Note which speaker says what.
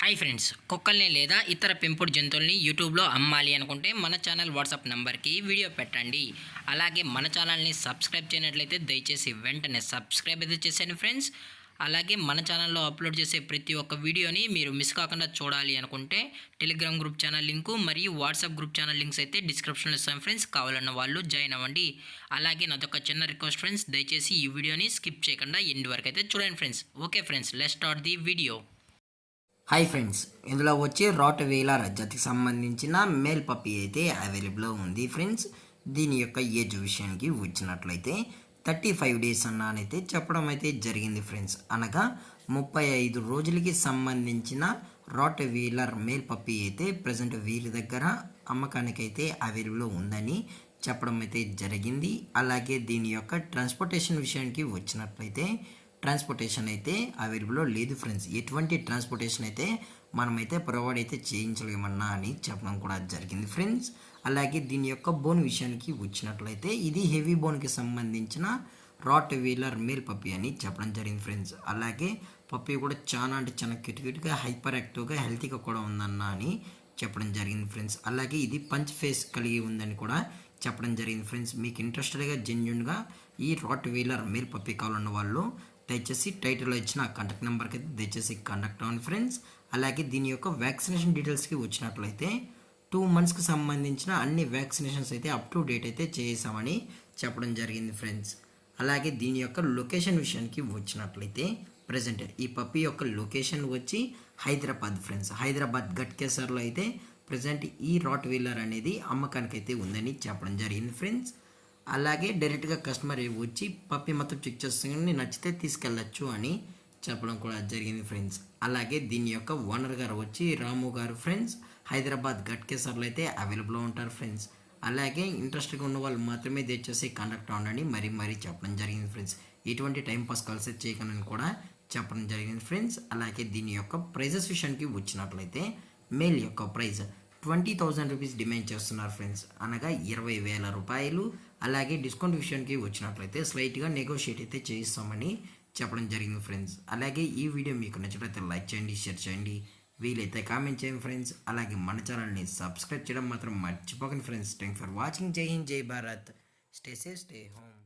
Speaker 1: Hi friends, కుక్కల్ని లేదా ఇతర పెంపుడు జంతువుల్ని యూట్యూబ్లో అమ్మాలి అనుకుంటే మన ఛానల్ వాట్సాప్ నెంబర్కి వీడియో పెట్టండి. అలాగే మన ఛానల్ని సబ్స్క్రైబ్ చేయనట్లయితే దయచేసి వెంటనే సబ్స్క్రైబ్ అయితే చేసేయండి ఫ్రెండ్స్. అలాగే మన ఛానల్లో అప్లోడ్ చేసే ప్రతి ఒక్క వీడియోని మీరు మిస్ కాకుండా చూడాలి అనుకుంటే టెలిగ్రామ్ గ్రూప్ ఛానల్ లింకు మరియు వాట్సాప్ గ్రూప్ ఛానల్ లింక్స్ అయితే డిస్క్రిప్షన్లో ఇస్తాను ఫ్రెండ్స్. కావాలన్న వాళ్ళు జాయిన్ అవ్వండి. అలాగే నాదొక చిన్న రిక్వెస్ట్ ఫ్రెండ్స్, దయచేసి ఈ వీడియోని స్కిప్ చేయకుండా ఎండ్ వరకు అయితే చూడండి friends. Okay friends, let's start the video.
Speaker 2: Hi friends, ఇందులో వచ్చి రాట్ వీలర్ జాతికి సంబంధించిన మేల్ పప్పీ అయితే అవైలబుల్లో ఉంది ఫ్రెండ్స్. దీని యొక్క ఏజ్ విషయానికి వచ్చినట్లయితే 35 డేస్ అన్నానైతే చెప్పడం అయితే జరిగింది ఫ్రెండ్స్. అనగా 35 రోజులకి సంబంధించిన రాట్ వీలర్ మేల్ పప్పీ అయితే ప్రజెంట్ వీరి దగ్గర అమ్మకానికి అయితే అవైలబుల్లో ఉందని చెప్పడం అయితే జరిగింది. అలాగే దీని యొక్క ట్రాన్స్పోర్టేషన్ విషయానికి వచ్చినట్లయితే ట్రాన్స్పోర్టేషన్ అయితే అవైలబుల్లో లేదు ఫ్రెండ్స్. ఎటువంటి ట్రాన్స్పోర్టేషన్ అయితే మనమైతే ప్రొవైడ్ అయితే చేయించలేమన్నా అని చెప్పడం కూడా జరిగింది ఫ్రెండ్స్. అలాగే దీని యొక్క బోన్ విషయానికి వచ్చినట్లయితే ఇది హెవీ బోన్కి సంబంధించిన రాట్ వీలర్ మేల్ పప్పీ అని చెప్పడం జరిగింది ఫ్రెండ్స్. అలాగే పప్పీ కూడా చాలా క్యూట్గా హైపర్ యాక్టివ్గా హెల్తీగా కూడా ఉందన్న అని చెప్పడం జరిగింది ఫ్రెండ్స్. అలాగే ఇది పంచ్ ఫేస్ కలిగి ఉందని కూడా చెప్పడం జరిగింది ఫ్రెండ్స్. మీకు ఇంట్రెస్టెడ్గా జెన్యున్గా ఈ రాట్ వీలర్ మేల్ పప్పీ కావాలన్న వాళ్ళు దయచేసి టైటిల్లో ఇచ్చిన కాంటాక్ట్ నెంబర్కి అయితే దయచేసి కాంటాక్ట్ అవ్వండి ఫ్రెండ్స్. అలాగే దీని యొక్క వ్యాక్సినేషన్ డీటెయిల్స్కి వచ్చినట్లయితే 2 మంత్స్కి సంబంధించిన అన్ని వ్యాక్సినేషన్స్ అయితే అప్ టు డేట్ అయితే చేసామని చెప్పడం జరిగింది ఫ్రెండ్స్. అలాగే దీని యొక్క లొకేషన్ విషయానికి వచ్చినట్లయితే ప్రజెంట్ ఈ పప్పీ యొక్క లొకేషన్ వచ్చి హైదరాబాద్ ఫ్రెండ్స్. హైదరాబాద్ గట్కేసర్లో అయితే ప్రజెంట్ ఈ రాట్ వీలర్ అనేది అమ్మకానికి అయితే ఉందని చెప్పడం జరిగింది ఫ్రెండ్స్. అలాగే డైరెక్ట్గా కస్టమర్ వచ్చి పప్పి మొత్తం చెక్ చేసుకుని నచ్చితే తీసుకెళ్ళచ్చు అని చెప్పడం కూడా జరిగింది ఫ్రెండ్స్. అలాగే దీని యొక్క ఓనర్ గారు వచ్చి రాము గారు ఫ్రెండ్స్. హైదరాబాద్ గట్కేసర్లో అయితే అవైలబుల్లో ఉంటారు ఫ్రెండ్స్. అలాగే ఇంట్రెస్ట్గా ఉన్న వాళ్ళు మాత్రమే దయచేసి కాంటాక్ట్ అవ్వండి మరీ చెప్పడం జరిగింది ఫ్రెండ్స్. ఎటువంటి టైంపాస్ కాల్స్ చేయకనని కూడా చెప్పడం జరిగింది ఫ్రెండ్స్. అలాగే దీని యొక్క ప్రైజెస్ విషయానికి వచ్చినట్లయితే మేల్ యొక్క ప్రైజ్ 20,000 రూపీస్ డిమాండ్ చేస్తున్నారు ఫ్రెండ్స్. అనగా 20,000 రూపాయలు. అలాగే డిస్కౌంట్ విషయానికి వచ్చినట్లయితే స్లైట్గా నెగోషియేట్ అయితే చేయిస్తామని చెప్పడం జరిగింది ఫ్రెండ్స్. అలాగే ఈ వీడియో మీకు నచ్చినట్లయితే లైక్ చేయండి, షేర్ చేయండి, వీలైతే కామెంట్ చేయండి ఫ్రెండ్స్. అలాగే మన ఛానల్ని సబ్స్క్రైబ్ చేయడం మాత్రం మర్చిపోకండి ఫ్రెండ్స్. Thank for watching. జై హింద్, జై Bharat. Stay safe, stay home.